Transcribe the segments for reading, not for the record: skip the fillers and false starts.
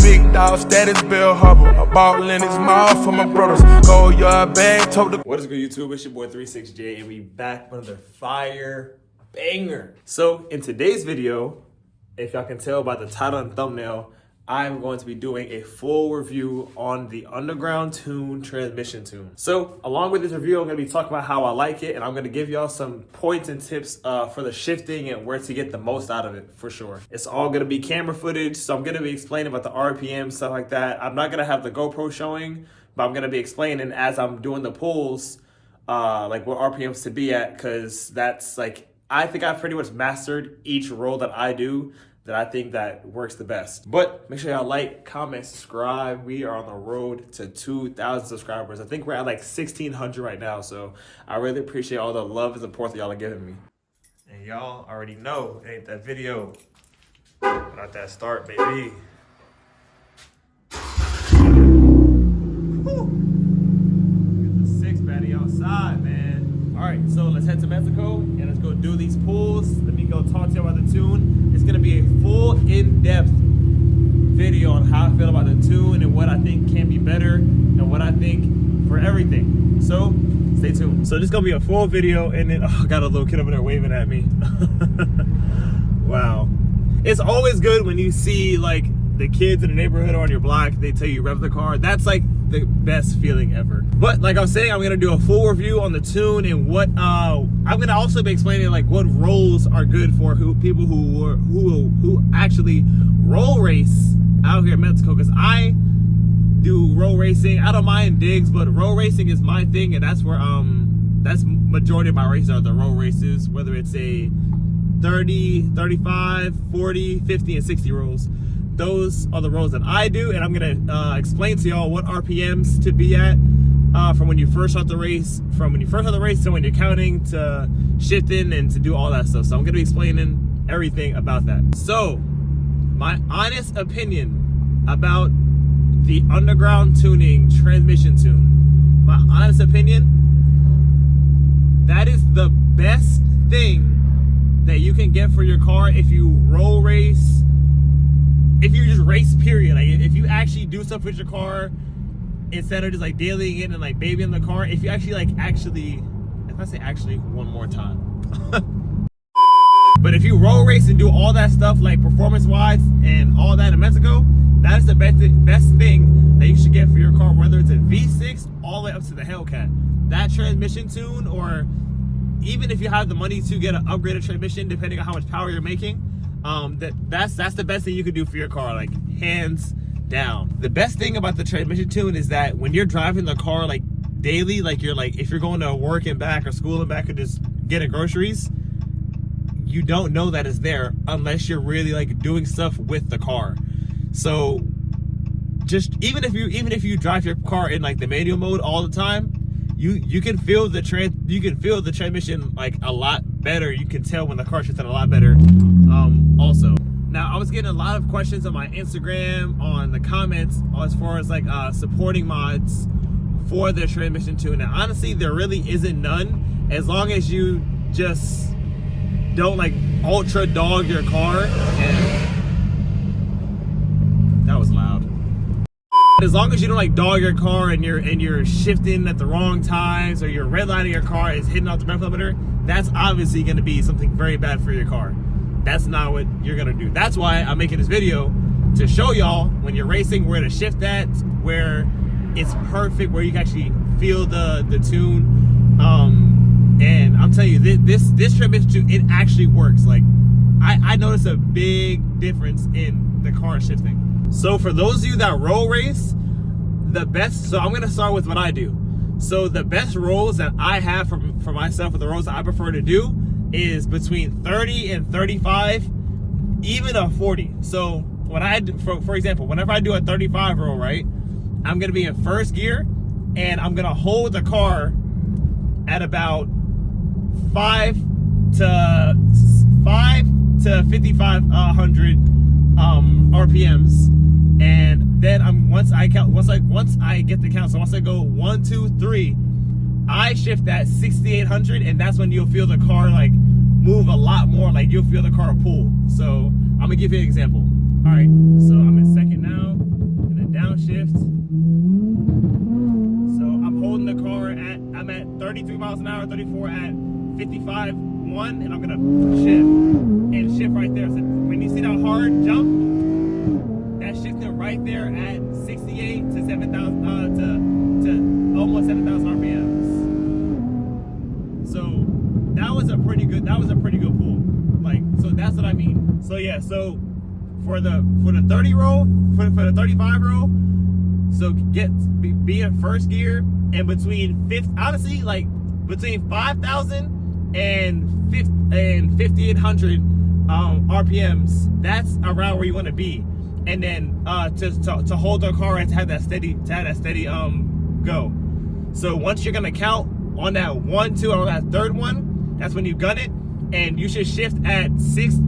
big dog status, Bill Hubble. A ball in his mouth for my brothers. Go your bag, told the. What is good, YouTube? It's your boy 36J, and we back with another fire banger. So in today's video, if y'all can tell by the title and thumbnail, I'm going to be doing a full review on the Underground Tune transmission tune. So along with this review, I'm going to be talking about how I like it, and I'm going to give y'all some points and tips for the shifting and where to get the most out of it, for sure. It's all going to be camera footage, so I'm going to be explaining about the RPM, stuff like that. I'm not going to have the GoPro showing, but I'm going to be explaining as I'm doing the pulls, like what RPMs to be at, because that's like, I think I've pretty much mastered each roll that I do that I think that works the best. But make sure y'all like, comment, subscribe. We are on the road to 2,000 subscribers. I think we're at like 1,600 right now. So I really appreciate all the love and support that y'all are giving me. And y'all already know, it ain't that video without that start, baby. Woo. Get the six baddie outside, man. All right, so let's head to Mexico and let's go do these pulls. Let me go talk to you about the tune. It's gonna be a full in-depth video on how I feel about the tune and what I think can be better and what I think for everything. So stay tuned. So this is gonna be a full video, and then I got a little kid over there waving at me. Wow. It's always good when you see like the kids in the neighborhood or on your block, they tell you rev the car. That's like the best feeling ever. But like I was saying, I'm gonna do a full review on the tune and what I'm gonna also be explaining like what rolls are good for people who actually roll race out here in Mexico, because I do roll racing. I don't mind digs, but roll racing is my thing, and that's where that's majority of my races are, the roll races, whether it's a 30, 35, 40, 50, and 60 rolls. Those are the rolls that I do, and I'm gonna explain to y'all what RPMs to be at from when you first start the race, to when you're counting, to shifting, and to do all that stuff. So I'm gonna be explaining everything about that. So my honest opinion about the Underground Tuning transmission tune, my honest opinion, that is the best thing that you can get for your car if you roll race. If you just race, period, like if you actually do stuff with your car instead of just like dailying it and like babying the car, if you actually if I say actually one more time, but if you roll race and do all that stuff like performance wise and all that in Mexico, that is the best thing that you should get for your car, whether it's a V6 all the way up to the Hellcat. That transmission tune, or even if you have the money to get an upgraded transmission, depending on how much power you're making, that's the best thing you could do for your car, like hands down. The best thing about the transmission tune is that when you're driving the car like daily, like if you're going to work and back or school and back or just getting groceries, you don't know that it's there unless you're really like doing stuff with the car. So just even if you drive your car in like the manual mode all the time, you can feel the transmission like a lot better. You can tell when the car shifts a lot better. Also, now I was getting a lot of questions on my Instagram, on the comments, as far as like supporting mods for the transmission tune. And honestly, there really isn't none, as long as you just don't like ultra dog your car. And that was loud. As long as you don't like dog your car and you're shifting at the wrong times, or your redlining your car is hitting off the brake limiter, that's obviously going to be something very bad for your car. That's not what you're going to do. That's why I'm making this video, to show y'all when you're racing where to shift at, where it's perfect, where you can actually feel the tune. And I'm telling you, this transmission tune, it actually works. Like I noticed a big difference in the car shifting. So for those of you that roll race, so I'm gonna start with what I do. So the best rolls that I have for myself, for the rolls that I prefer to do, is between 30 and 35, even a 40. So when I do, for example, whenever I do a 35 roll, right, I'm gonna be in first gear, and I'm gonna hold the car at about 5 to 5,500 RPMs, and then once I get the count, so once I go 1, 2, 3, I shift that 6,800, and that's when you'll feel the car like move a lot more, like you'll feel the car pull. So I'm gonna give you an example. All right, so I'm in second now. 33 miles an hour, 34 at 55.1, and I'm gonna shift and shift right there. So when you see that hard jump, that's shifting right there at 68 to 7,000 to almost 7,000 RPMs. So that was a pretty good pull. Like, so that's what I mean. So yeah, so for the 30 roll, for the 35 roll, so be in first gear, and between 5,000 and 5,800 RPMs, that's around where you want to be. And then to hold the car and to have that steady go. So once you're gonna count on that 1, 2, or that third one, that's when you gun it, and you should shift at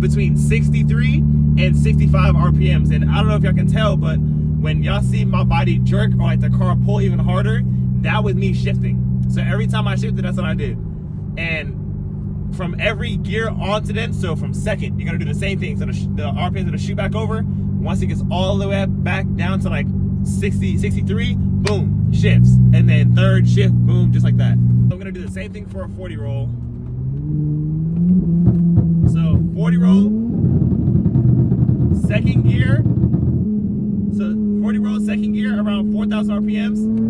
between 63 and 65 RPMs. And I don't know if y'all can tell, but when y'all see my body jerk or like the car pull even harder, that was me shifting. So every time I shifted, that's what I did. And from every gear onto then, so from second, you're gonna do the same thing. So the RPMs are gonna shoot back over. Once it gets all the way back down to like 60, 63, boom, shifts. And then third shift, boom, just like that. I'm gonna do the same thing for a 40 roll. So 40 roll, second gear. So 40 roll, second gear, around 4,000 RPMs.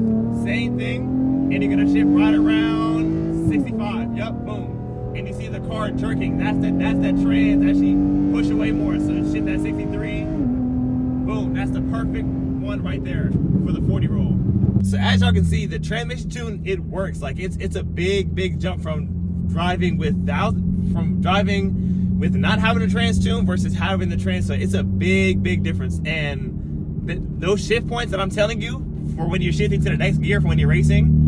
Same thing, and you're gonna shift right around 65. Yep, boom. And you see the car jerking. That's that trans actually push away more. So shift that 63. Boom. That's the perfect one right there for the 40 roll. So as y'all can see, the transmission tune, it works. Like it's a big jump from driving with not having a trans tune versus having the trans. So it's a big difference. And those shift points that I'm telling you for when you're shifting to the next gear for when you're racing,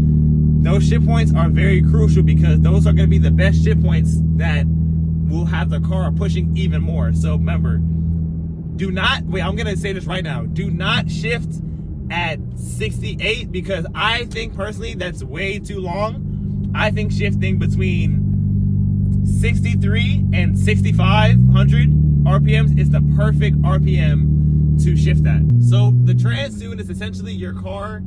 those shift points are very crucial, because those are going to be the best shift points that will have the car pushing even more. So remember, I'm going to say this right now. Do not shift at 68, because I think personally that's way too long. I think shifting between 63 and 6,500 RPMs is the perfect RPM to shift that. So the trans tune is essentially your car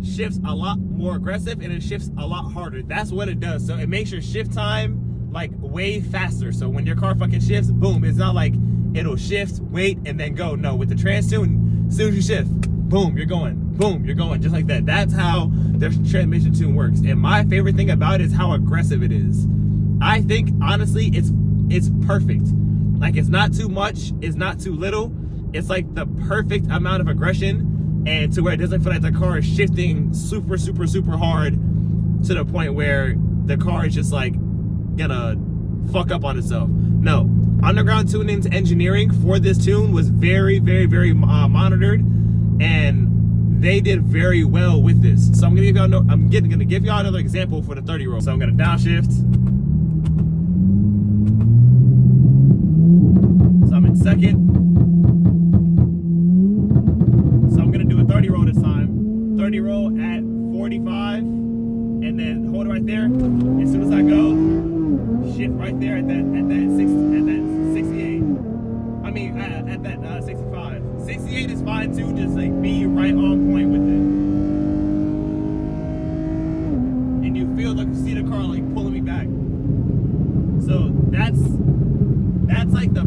shifts a lot more aggressive and it shifts a lot harder. That's what it does. So it makes your shift time like way faster. So when your car fucking shifts, boom, it's not like it'll shift, wait, and then go. No, with the trans tune, as soon as you shift, boom, you're going. Boom, you're going. Just like that. That's how the transmission tune works. And my favorite thing about it is how aggressive it is. I think honestly it's perfect. Like, it's not too much, it's not too little. It's like the perfect amount of aggression, and to where it doesn't feel like the car is shifting super hard to the point where the car is just like gonna fuck up on itself. No, underground tuning's engineering for this tune was very monitored, and they did very well with this. So I'm gonna give y'all another example for the 30 roll. So I'm gonna downshift. So I'm in second. So I'm gonna do a 30 roll this time. 30 roll at 45, and then hold it right there. As soon as I go, shift right there at that 68. I mean at that 65. 68 is fine too. Just like be right on point with it, and you see the car like pulling me back. So that's like the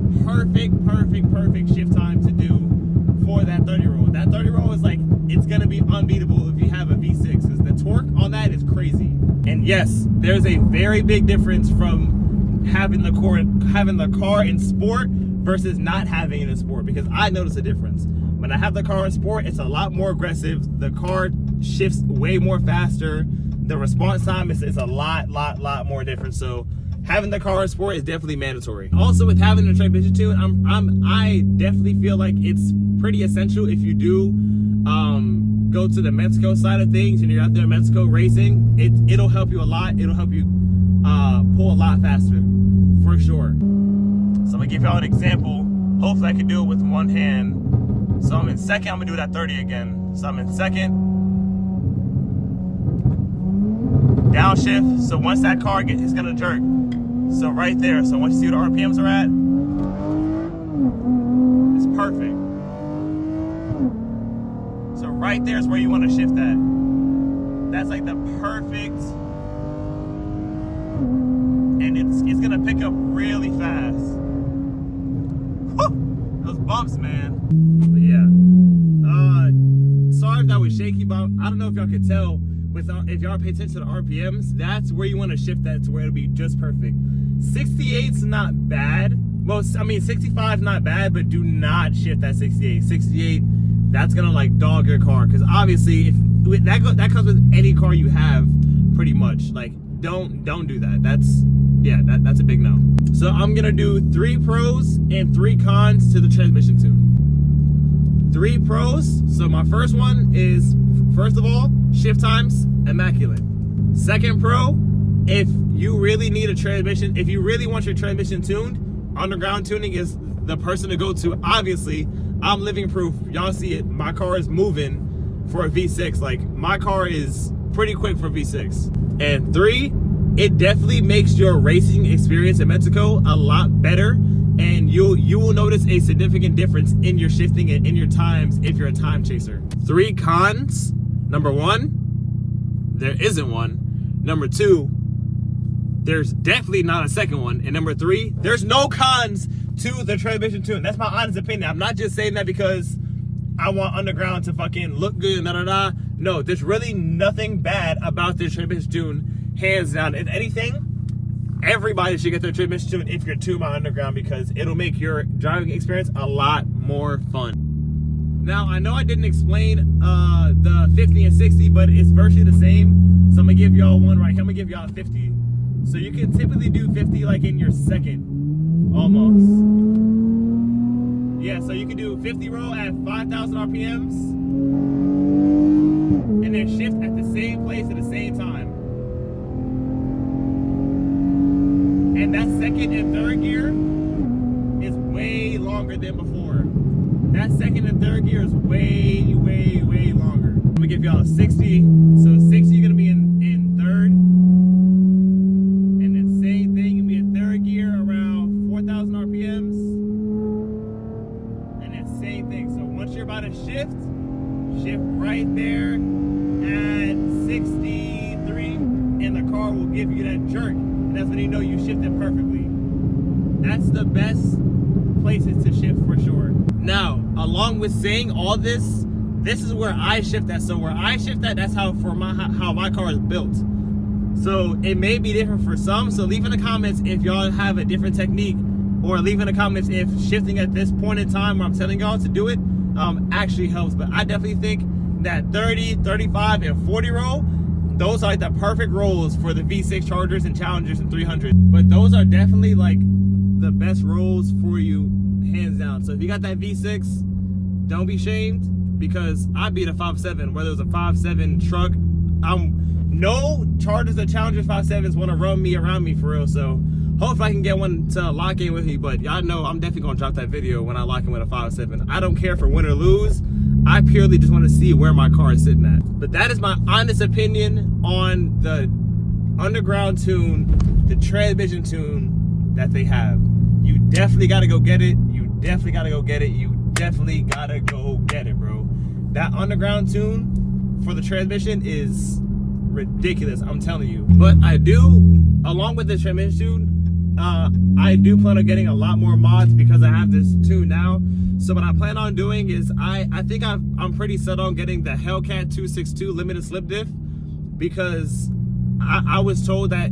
perfect shift time to do for that 30 roll. That 30 roll is like, it's gonna be unbeatable if you have a V6, because the torque on that is crazy. And yes, there's a very big difference from having the car in sport versus not having it in sport, because I notice a difference. When I have the car in sport, it's a lot more aggressive. The car shifts way more faster. The response time is a lot more different. So having the car in sport is definitely mandatory. Also, with having the transmission tune, I definitely feel like it's pretty essential if you do go to the Mexico side of things and you're out there in Mexico racing. It'll help you a lot. It'll help you pull a lot faster, for sure. So I'm gonna give y'all an example. Hopefully I can do it with one hand. So I'm in second. I'm gonna do that 30 again. So I'm in second. Downshift. So once that car it's gonna jerk. So right there. So once you see what the RPMs are at, it's perfect. So right there is where you want to shift that. That's like the perfect and it's gonna pick up really fast. Whew, those bumps, man. But yeah, sorry if that was shaky, but I don't know if y'all could tell. If y'all pay attention to the RPMs, that's where you want to shift that to where it'll be just perfect. 68's not bad. Well, I mean 65's not bad, but do not shift that 68. 68, that's gonna like dog your car, because obviously if that comes with any car you have, pretty much. Like don't do that. That's a big no. So I'm gonna do 3 pros and 3 cons to the transmission tune. 3 pros. So my first one is, first of all, shift times, immaculate. Second pro, if you really need a transmission, if you really want your transmission tuned, Underground Tuning is the person to go to. Obviously, I'm living proof. Y'all see it. My car is moving for a V6. Like, my car is pretty quick for V6. And 3, it definitely makes your racing experience in Mexico a lot better. And you will notice a significant difference in your shifting and in your times if you're a time chaser. 3 cons. Number 1, there isn't one. Number 2, there's definitely not a second one. And number 3, there's no cons to the transmission tune. That's my honest opinion. I'm not just saying that because I want Underground to fucking look good and da-da-da. No, there's really nothing bad about this transmission tune, hands down. If anything, everybody should get their transmission tune if you're tuned by Underground, because it'll make your driving experience a lot more fun. Now, I know I didn't explain the 50 and 60, but it's virtually the same. So I'm gonna give y'all one right here. I'm gonna give y'all 50. So you can typically do 50 like in your second, almost. Yeah, so you can do 50 roll at 5,000 RPMs, and then shift at the same place at the same time. And that second and third gear is way longer than before. That second and third gear is way, way, way longer. I'm gonna give y'all a 60. So 60, you're gonna be in third. And then same thing, you'll be in third gear around 4,000 RPMs. And then same thing. So once you're about to shift right there at 63, and the car will give you that jerk. And that's when you know you shifted perfectly. That's the best places to shift for sure. Now, along with saying all this, this is where I shift at. So where I shift at, that's how my car is built. So it may be different for some. So leave in the comments if y'all have a different technique, or leave in the comments if shifting at this point in time where I'm telling y'all to do it actually helps. But I definitely think that 30, 35, and 40 roll, those are like the perfect rolls for the V6 Chargers and Challengers and 300. But those are definitely like the best rolls for you, hands down. So if you got that V6, don't be shamed, because I beat a 5.7, whether it was a 5.7 truck. No Chargers or Challengers 5.7s want to run me around me for real. So hopefully I can get one to lock in with me. But y'all know I'm definitely gonna drop that video when I lock in with a 5.7. I don't care for win or lose. I purely just want to see where my car is sitting at. But that is my honest opinion on the Underground tune, the transmission tune that they have. You definitely got to go get it. You definitely got to go get it. You definitely got to go get it, bro. That Underground tune for the transmission is ridiculous, I'm telling you. But I do, along with the transmission tune, I do plan on getting a lot more mods because I have this tune now. So what I plan on doing is I think I'm pretty set on getting the Hellcat 262 limited slip diff, because I was told that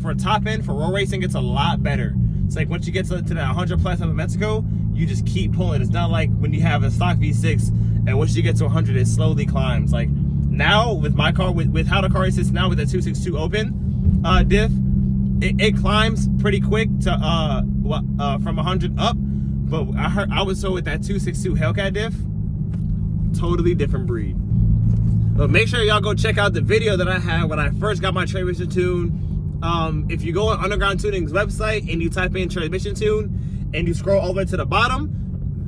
for top end, for road racing, it's a lot better. It's like once you get to that 100 plus up in Mexico, you just keep pulling. It's not like when you have a stock V6 and once you get to 100, it slowly climbs. Like now with my car, with how the car sits now with the 262 open diff, it climbs pretty quick to from 100 up. But I was told with that 262 Hellcat diff, totally different breed. But make sure y'all go check out the video that I had when I first got my transmission tune. If you go on Underground Tuning's website and you type in transmission tune and you scroll all the way to the bottom,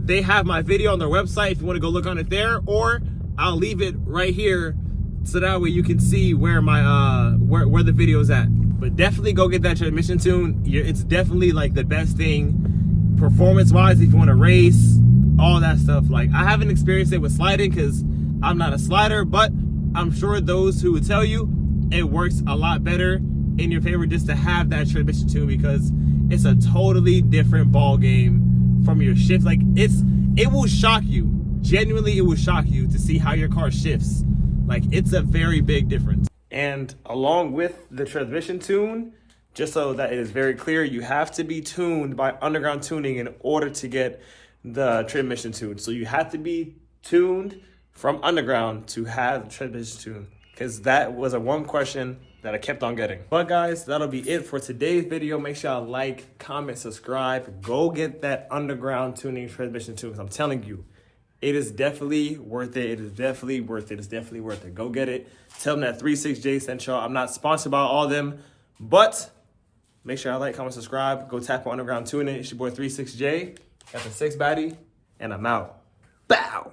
they have my video on their website if you want to go look on it there, or I'll leave it right here so that way you can see where my where the video is at. But definitely go get that transmission tune. It's definitely like the best thing performance wise if you want to race, all that stuff. Like I haven't experienced it with sliding because I'm not a slider, but I'm sure those who would tell you it works a lot better in your favor just to have that transmission tune, because it's a totally different ball game from your shift. Like it will shock you. Genuinely, it will shock you to see how your car shifts. Like, it's a very big difference. And along with the transmission tune, just so that it is very clear, you have to be tuned by Underground Tuning in order to get the transmission tune. So you have to be tuned from Underground to have the transmission tune, because that was a one question that I kept on getting. But guys, that'll be it for today's video. Make sure y'all like, comment, subscribe. Go get that Underground Tuning transmission tune, because I'm telling you, it is definitely worth it. It is definitely worth it. It's definitely worth it. Go get it. Tell them that 36J sent y'all. I'm not sponsored by all of them, but make sure y'all like, comment, subscribe. Go tap on Underground Tuning. It's your boy 36J. Got the 6 baddie, and I'm out. Bow.